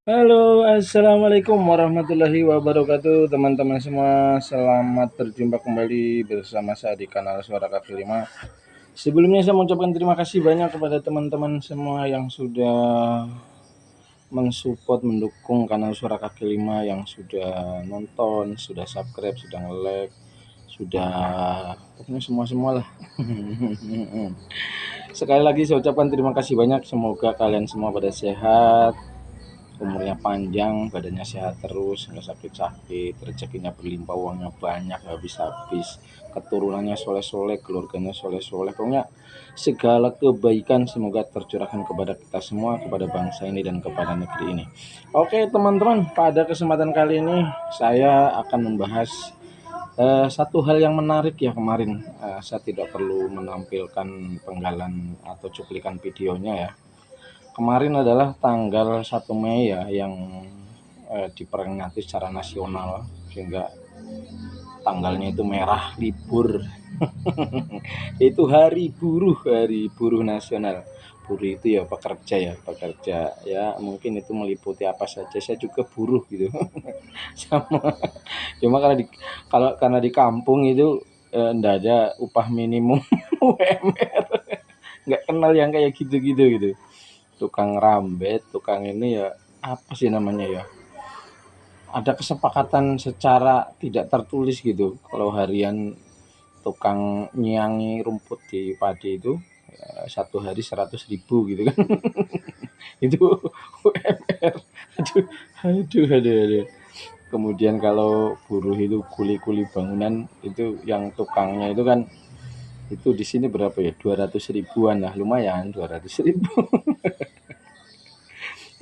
Halo, assalamualaikum warahmatullahi wabarakatuh, teman-teman semua. Selamat berjumpa kembali bersama saya di kanal Suara Kaki 5. Sebelumnya saya mengucapkan terima kasih banyak kepada teman-teman semua yang sudah mensupport, mendukung kanal Suara Kaki 5, yang sudah nonton, sudah subscribe, sudah nge-like, sudah pokoknya semua lah. Sekali lagi saya ucapkan terima kasih banyak. Semoga kalian semua pada sehat, umurnya panjang, badannya sehat terus, nggak sakit-sakit, rezekinya berlimpah, uangnya banyak, habis-habis, keturunannya soleh-soleh, keluarganya soleh-soleh, pokoknya segala kebaikan semoga tercurahkan kepada kita semua, kepada bangsa ini dan kepada negeri ini. Oke teman-teman, pada kesempatan kali ini saya akan membahas satu hal yang menarik ya. Kemarin saya tidak perlu menampilkan penggalan atau cuplikan videonya ya. Kemarin adalah tanggal 1 Mei ya, yang diperingati secara nasional, sehingga tanggalnya itu merah, libur. Itu hari buruh nasional. Buruh itu ya pekerja ya, mungkin itu meliputi apa saja. Saya juga buruh gitu. Sama. Cuma karena di kampung itu enggak ada upah minimum UMR. Nggak kenal yang kayak gitu-gitu gitu. Tukang rambet, tukang ini ya, apa sih namanya ya, ada kesepakatan secara tidak tertulis gitu. Kalau harian tukang nyiangi rumput di padi itu satu hari 100.000 gitu kan. Itu UMR. Aduh. Kemudian kalau buruh itu kuli-kuli bangunan itu, yang tukangnya itu kan, itu di sini berapa ya, 200 ribuan lah, lumayan 200 ribu.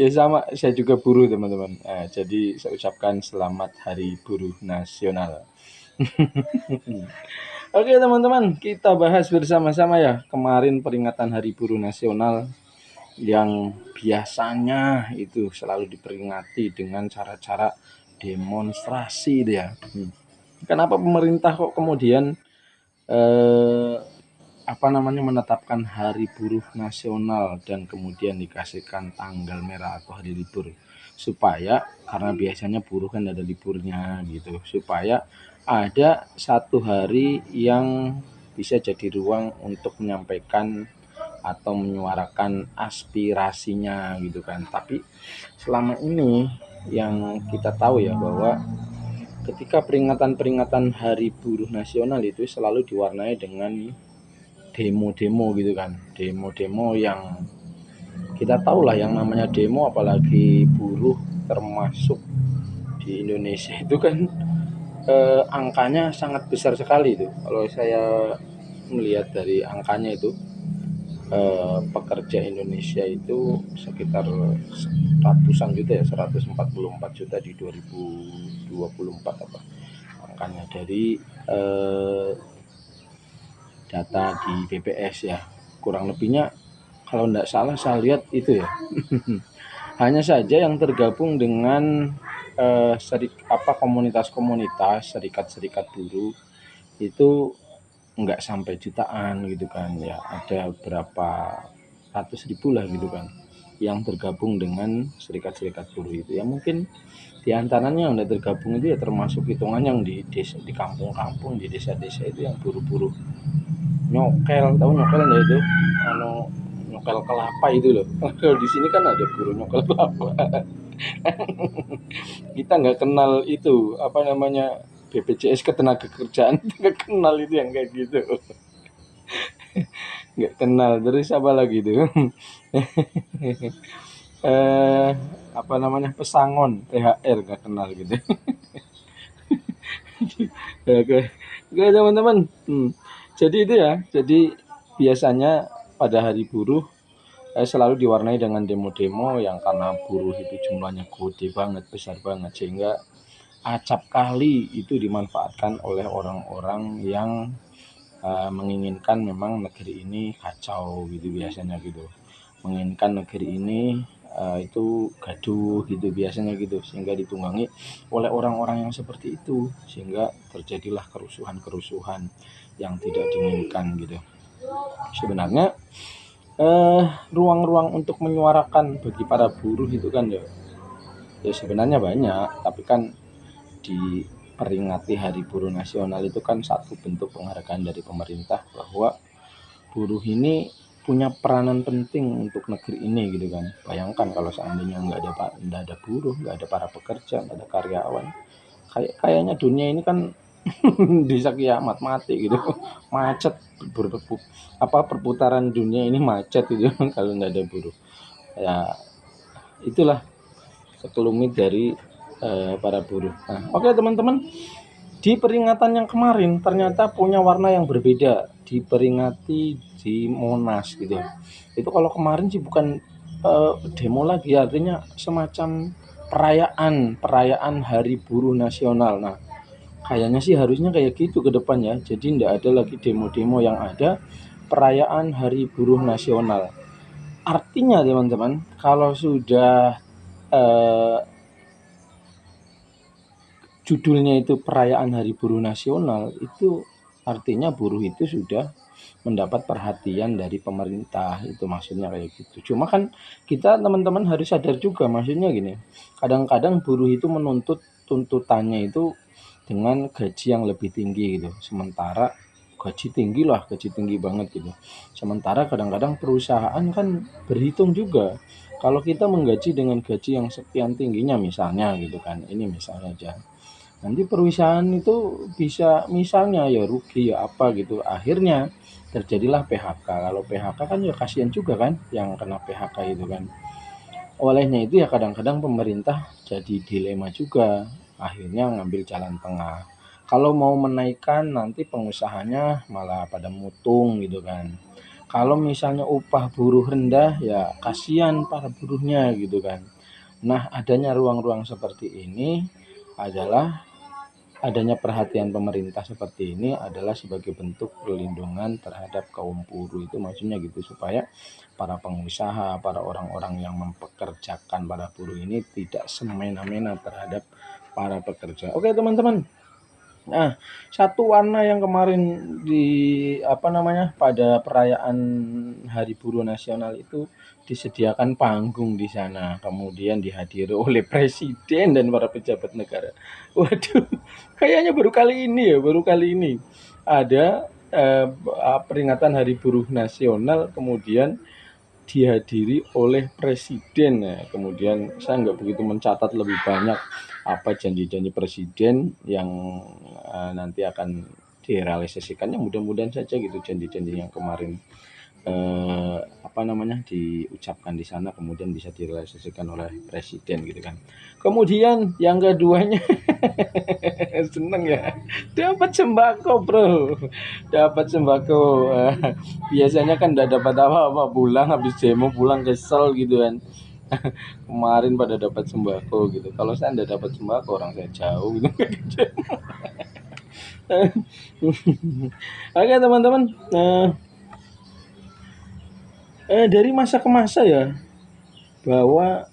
Ya sama, saya juga buruh teman-teman. Jadi saya ucapkan selamat Hari Buruh Nasional. Oke teman-teman, kita bahas bersama-sama ya. Kemarin peringatan Hari Buruh Nasional yang biasanya itu selalu diperingati dengan cara-cara demonstrasi dia. Kenapa pemerintah kok kemudian eh, menetapkan Hari Buruh Nasional dan kemudian dikasihkan tanggal merah atau hari libur, supaya, karena biasanya buruh kan ada liburnya gitu, supaya ada satu hari yang bisa jadi ruang untuk menyampaikan atau menyuarakan aspirasinya gitu kan. Tapi selama ini yang kita tahu ya, bahwa ketika peringatan Hari Buruh Nasional itu selalu diwarnai dengan demo-demo gitu kan, demo-demo yang kita tahu lah yang namanya demo, apalagi buruh termasuk di Indonesia itu kan angkanya sangat besar sekali itu. Kalau saya melihat dari angkanya itu, pekerja Indonesia itu sekitar ratusan juta ya, 144 juta di 2024 apa angkanya, dari data di BPS ya, kurang lebihnya kalau tidak salah saya lihat itu ya. Hanya saja yang tergabung dengan komunitas-komunitas, serikat-serikat buruh itu nggak sampai jutaan gitu kan ya, ada berapa ratus ribu lah gitu kan yang tergabung dengan serikat-serikat buruh itu ya. Mungkin diantaranya yang udah tergabung itu ya termasuk hitungan yang di desa, di kampung-kampung, di desa-desa itu, yang buruh-buruh nyokel. Tahu nyokel enggak itu? Anu, nyokel kelapa itu loh. Kalau di sini kan ada buruh nyokel kelapa. Kita nggak kenal itu, apa namanya, BPJS Ketenagakerjaan, nggak kenal itu yang kayak gitu. Nggak kenal. Terus apa lagi itu? eh Pesangon, THR nggak kenal gitu. Oke, oke teman-teman. Jadi itu ya. Jadi biasanya pada hari buruh selalu diwarnai dengan demo-demo, yang karena buruh itu jumlahnya gede banget, besar banget, sehingga acap kali itu dimanfaatkan oleh orang-orang yang menginginkan memang negeri ini kacau gitu, biasanya gitu, menginginkan negeri ini itu gaduh gitu biasanya gitu, sehingga ditunggangi oleh orang-orang yang seperti itu, sehingga terjadilah kerusuhan-kerusuhan yang tidak diinginkan gitu. Sebenarnya ruang-ruang untuk menyuarakan bagi para buruh itu kan ya Ya sebenarnya banyak, tapi kan diperingati Hari Buruh Nasional itu kan satu bentuk penghargaan dari pemerintah bahwa buruh ini punya peranan penting untuk negeri ini gitu kan. Bayangkan kalau seandainya nggak ada buruh, nggak ada para pekerja, nggak ada karyawan, kayaknya dunia ini kan bisa kiamat mati gitu, macet, perputaran dunia ini macet gitu kalau nggak ada buruh. Ya itulah sekelumit dari para buruh. Nah, oke teman-teman, di peringatan yang kemarin ternyata punya warna yang berbeda, diperingati di Monas gitu. Itu kalau kemarin sih bukan demo lagi, artinya semacam perayaan Hari Buruh Nasional. Nah, kayaknya sih harusnya kayak gitu ke depan ya. Jadi tidak ada lagi demo-demo, yang ada perayaan Hari Buruh Nasional. Artinya teman-teman, kalau sudah eh, judulnya itu perayaan Hari Buruh Nasional, itu artinya buruh itu sudah mendapat perhatian dari pemerintah, itu maksudnya kayak gitu. Cuma kan kita teman-teman harus sadar juga, maksudnya gini, kadang-kadang buruh itu menuntut tuntutannya itu dengan gaji yang lebih tinggi gitu, sementara gaji tinggi banget gitu. Sementara kadang-kadang perusahaan kan berhitung juga, kalau kita menggaji dengan gaji yang sekian tingginya misalnya gitu kan, ini misalnya aja, nanti perusahaan itu bisa misalnya ya rugi ya apa gitu, akhirnya terjadilah PHK. Kalau PHK kan ya kasihan juga kan yang kena PHK itu kan. Olehnya itu ya kadang-kadang pemerintah jadi dilema juga, akhirnya ngambil jalan tengah. Kalau mau menaikkan nanti pengusahanya malah pada mutung gitu kan. Kalau misalnya upah buruh rendah ya kasihan para buruhnya gitu kan. Nah, adanya ruang-ruang seperti ini adalah adanya perhatian pemerintah seperti ini adalah sebagai bentuk perlindungan terhadap kaum buruh, itu maksudnya gitu, supaya para pengusaha, para orang-orang yang mempekerjakan para buruh ini tidak semena-mena terhadap para pekerja. Oke teman-teman, nah satu warna yang kemarin di pada perayaan Hari Buruh Nasional itu disediakan panggung di sana, kemudian dihadiri oleh presiden dan para pejabat negara. Waduh, kayaknya baru kali ini ada peringatan Hari Buruh Nasional kemudian dihadiri oleh presiden. Nah, kemudian saya nggak begitu mencatat lebih banyak apa janji-janji presiden yang nanti akan direalisasikannya, mudah-mudahan saja gitu janji-janji yang kemarin diucapkan di sana kemudian bisa direalisasikan oleh presiden gitu kan. Kemudian yang keduanya seneng ya, dapat sembako bro, dapat sembako. Biasanya kan tidak dapat apa-apa, pulang habis demo pulang kesel gitu kan. Kemarin pada dapat sembako gitu, kalau saya tidak dapat sembako, orang saya jauh gitu. Oke teman-teman, dari masa ke masa ya, bahwa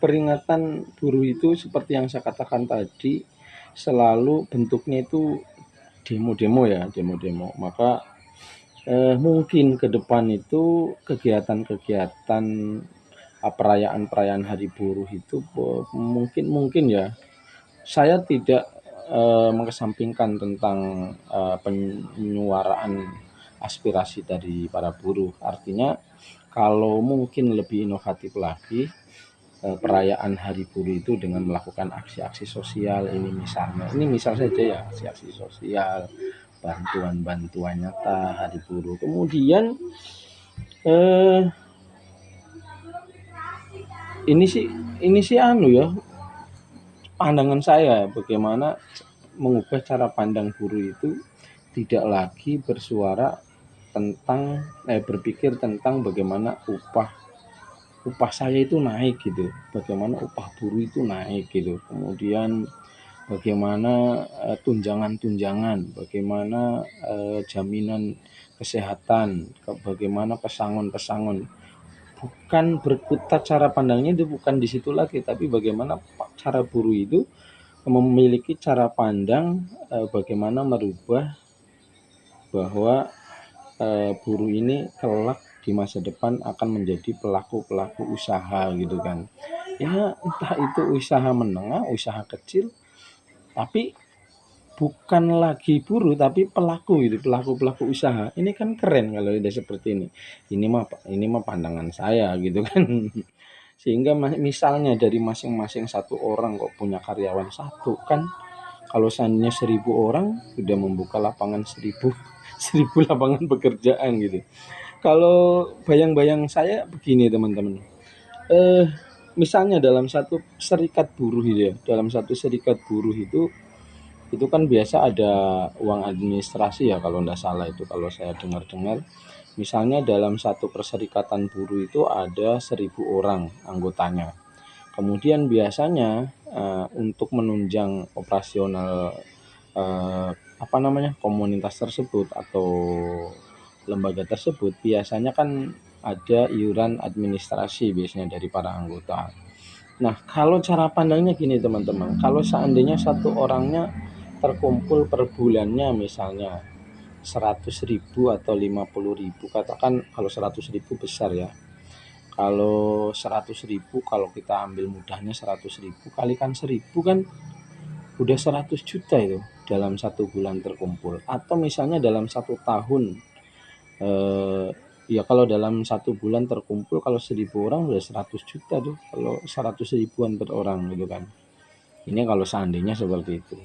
peringatan buruh itu seperti yang saya katakan tadi, selalu bentuknya itu demo-demo ya, demo-demo. Maka mungkin ke depan itu kegiatan-kegiatan perayaan-perayaan Hari Buruh itu mungkin ya, saya tidak mengesampingkan tentang penyuaraan aspirasi dari para buruh. Artinya kalau mungkin lebih inovatif lagi perayaan Hari Buruh itu dengan melakukan aksi-aksi sosial, ini misal saja ya, aksi-aksi sosial, bantuan-bantuan nyata Hari Buruh. Kemudian eh, ini sih ya, pandangan saya bagaimana mengubah cara pandang buruh itu, tidak lagi bersuara tentang berpikir tentang bagaimana upah saya itu naik gitu, bagaimana upah buruh itu naik gitu, kemudian bagaimana tunjangan-tunjangan, bagaimana jaminan kesehatan, bagaimana pesangon-pesangon. Bukan berkutat, cara pandangnya itu bukan di situ lagi, tapi bagaimana cara buruh itu memiliki cara pandang bagaimana merubah bahwa buruh ini kelak di masa depan akan menjadi pelaku-pelaku usaha gitu kan. ya entah itu usaha menengah, usaha kecil, tapi bukan lagi buruh tapi pelaku itu, pelaku usaha. Ini kan keren kalau udah seperti ini. Ini mah pandangan saya gitu kan. Sehingga misalnya dari masing-masing satu orang kok punya karyawan satu kan, kalau seandainya 1.000 orang udah membuka lapangan 1.000 lapangan pekerjaan gitu. Kalau bayang-bayang saya begini teman-teman, eh misalnya dalam satu serikat buruh itu ya, dalam satu serikat buruh itu kan biasa ada uang administrasi ya kalau tidak salah itu, kalau saya dengar-dengar. Misalnya dalam satu perserikatan buruh itu ada 1.000 orang anggotanya. Kemudian biasanya untuk menunjang operasional komunitas tersebut atau lembaga tersebut, biasanya kan ada iuran administrasi biasanya dari para anggota. Nah, kalau cara pandangnya gini teman-teman, kalau seandainya satu orangnya terkumpul per bulannya misalnya 100.000 atau 50.000, katakan kalau 100.000 besar ya. Kalau 100.000, kalau kita ambil mudahnya 100.000 kalikan 1.000 kan udah 100 juta itu dalam satu bulan terkumpul. Atau misalnya dalam satu tahun, ya kalau dalam satu bulan terkumpul kalau 1.000 orang udah 100 juta tuh, kalau 100 ribuan per orang gitu kan. Ini kalau seandainya seperti itu.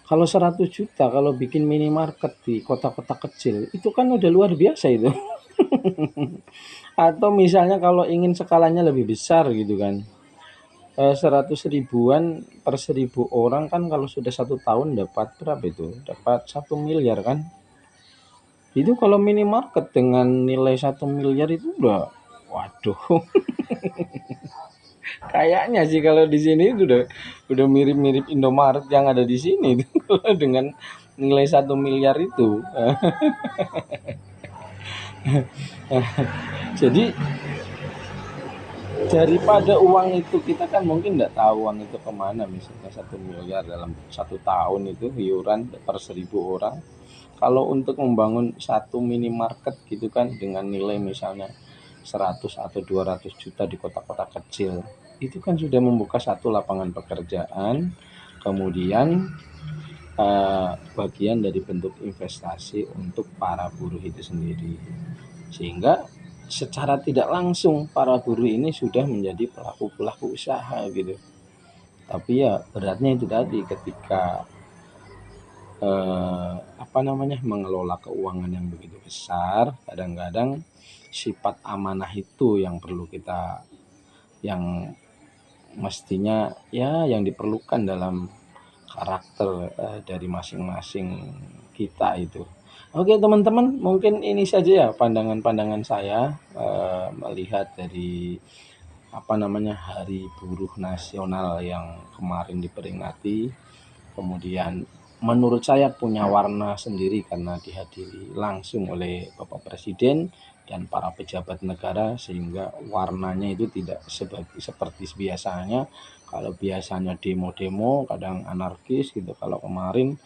Kalau 100 juta kalau bikin minimarket di kota-kota kecil itu kan udah luar biasa itu. Atau misalnya kalau ingin skalanya lebih besar gitu kan, 100 ribuan per 1.000 orang kan kalau sudah satu tahun dapat berapa itu? Dapat 1 miliar kan? Itu kalau minimarket dengan nilai 1 miliar itu waduh, kayaknya sih kalau di sini itu udah mirip-mirip Indomaret yang ada di sini itu dengan nilai 1 miliar itu. Jadi daripada uang itu, kita kan mungkin nggak tahu uang itu kemana, misalnya 1 miliar dalam satu tahun itu iuran per 1.000 orang. Kalau untuk membangun satu minimarket gitu kan dengan nilai misalnya 100 atau 200 juta di kota-kota kecil, itu kan sudah membuka satu lapangan pekerjaan, kemudian bagian dari bentuk investasi untuk para buruh itu sendiri. Sehingga secara tidak langsung para buruh ini sudah menjadi pelaku usaha gitu. Tapi ya beratnya itu tadi, ketika mengelola keuangan yang begitu besar, kadang-kadang sifat amanah itu yang perlu kita, yang mestinya ya yang diperlukan dalam karakter dari masing-masing kita itu. Oke teman-teman, mungkin ini saja ya pandangan-pandangan saya melihat dari Hari Buruh Nasional yang kemarin diperingati. Kemudian menurut saya punya warna sendiri karena dihadiri langsung oleh Bapak Presiden dan para pejabat negara, sehingga warnanya itu tidak seperti biasanya. Kalau biasanya demo-demo kadang anarkis gitu, kalau kemarin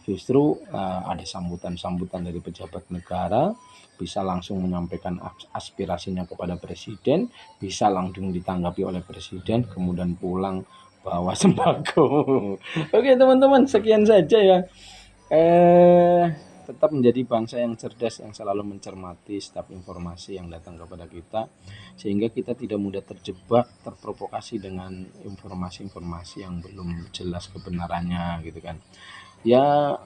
justru ada sambutan-sambutan dari pejabat negara, bisa langsung menyampaikan aspirasinya kepada presiden, bisa langsung ditanggapi oleh presiden, kemudian pulang bawa sembako. Oke teman-teman, sekian saja ya. Tetap menjadi bangsa yang cerdas, yang selalu mencermati setiap informasi yang datang kepada kita, sehingga kita tidak mudah terjebak, terprovokasi dengan informasi-informasi yang belum jelas kebenarannya gitu kan. Ya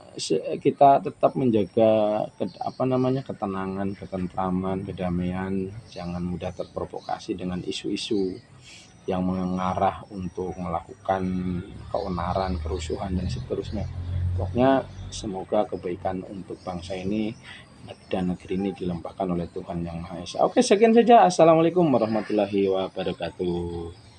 kita tetap menjaga ketenangan, ketentraman, kedamaian, jangan mudah terprovokasi dengan isu-isu yang mengarah untuk melakukan keonaran, kerusuhan dan seterusnya. Pokoknya semoga kebaikan untuk bangsa ini dan negeri ini dilimpahkan oleh Tuhan Yang Maha Esa. Oke, sekian saja. Assalamualaikum warahmatullahi wabarakatuh.